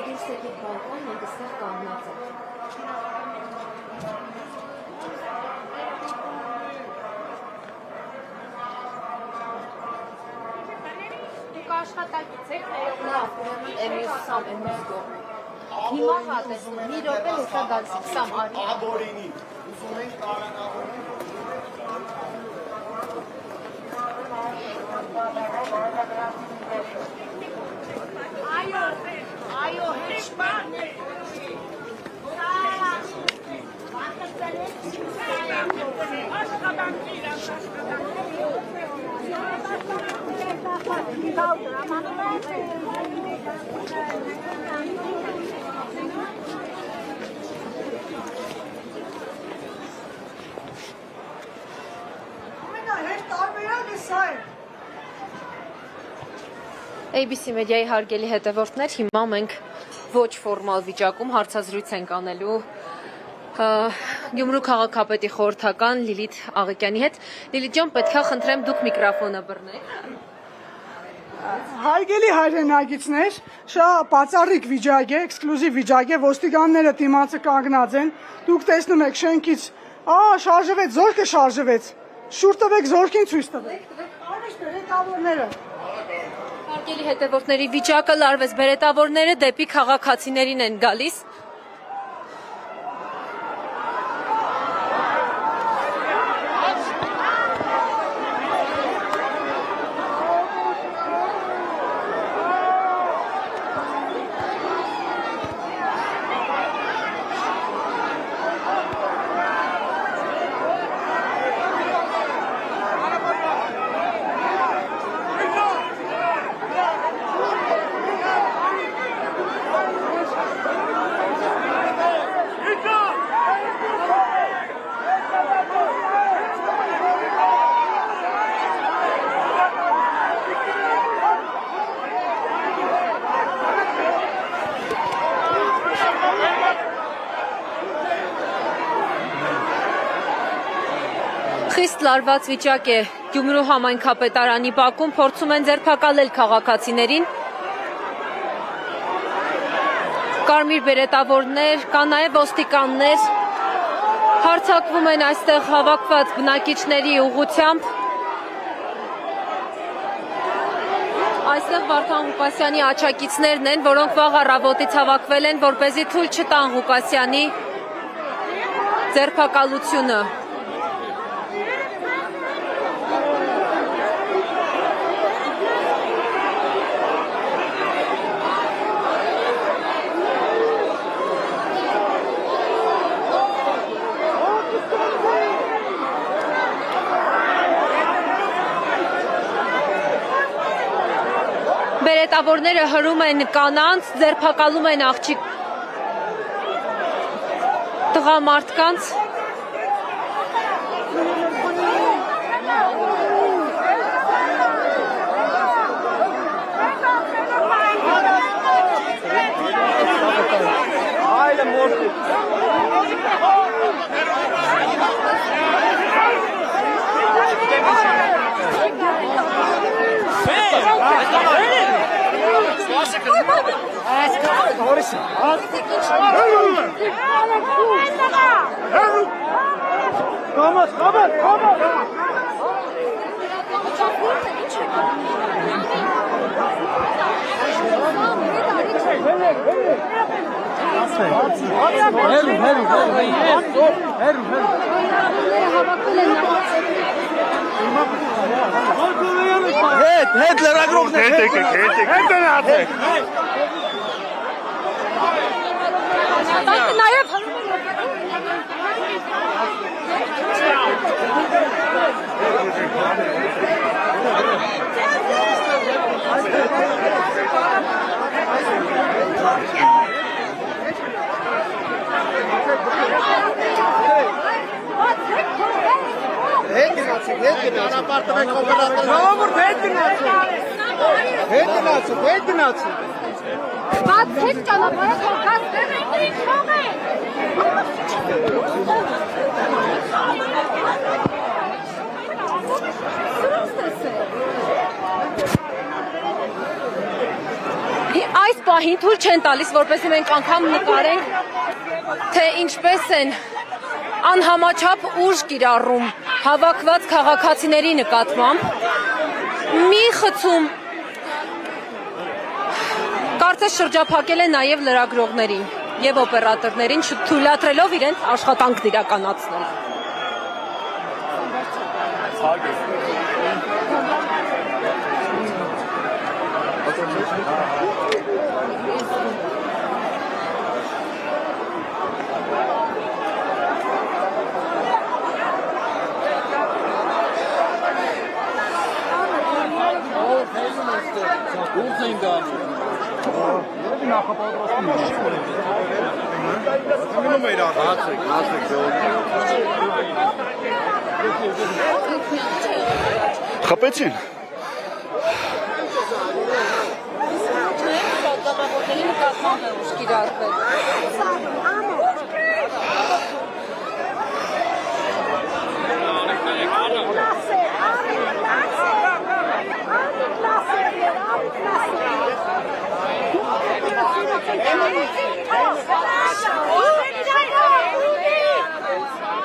դուրս եկեք բալկոն, մենք այստեղ կանգնած ենք։ Դուք աշխատակից եք, լավ, ուրեմն εμείς գոհ։ Հիմա հատեսում, մի րոպե հեսա դալսիկ, սամ արի։ Աբորինի, ուզում ենք կարանավորին։ Այո, հեչ բան է։ ABC մեդիայի հարգելի հետևորդներ, հիմա մենք ոչ ֆորմալ վիճակում հարցազրույց ենք անելու Գյումրու քաղաքապետի խորհրդական Լիլիթ Աղիկյանի հետ։ Լիլիթ ջան, պետք է խնդրեմ դուք միկրոֆոնը բռնեք։ Հարգելի հայրենակիցներ, շատ բացառիկ վիճակ է, էքսկլյուզիվ վիճակ է, ոստիկանները դիմացը կանգնած են, դուք տեսնում եք շենքից, շարժվեց, զորքը շարժվեց, շուր տվեք, զորքին ցույց տվեք։ Բերետավորները։ Հարգելի հետևորդների վիճակը լարվեց, բերետավորները դեպի քաղաքացիներին են գալիս։ Խիստ լարված վիճակ է Գյումրու համայնքապետարանի բակում, փորձում են ձերբակալել քաղաքացիներին։ Կարմիր բերետավորներ, կան նաև ոստիկաններ հարձակվում են այստեղ հավաքված բնակիչների ուղղությամբ։ Այստեղ Վարդան Ղուկասյանի աջակիցներն են, որոնք վաղ առավոտից հավաքվել են, որպեսզի թույլ չտան Ղուկասյանի ձերբակալությունը։ Բերետավորները հրում են կանանց, ձերբակալում են աղջիկ տղամարդկանց։ Հետ լրագրողներ, հետ գնացեք։ Նաև Հետ գնացեք։ բացեք ճանապարհը, կասկածներ եք ինչ է։ այս պահին թույլ չեն տալիս, որպեսզի մենք անգամ նկարենք, թե ինչպես են անհամաչափ ուժ կիրառում հավաքված քաղաքացիների նկատմամբ։ Մի խցում կարծես շրջափակել է նաև լրագրողներին եւ օպերատորներին, չթույլատրելով իրենց աշխատանքն իրականացնել։ Խփեցին։ Ա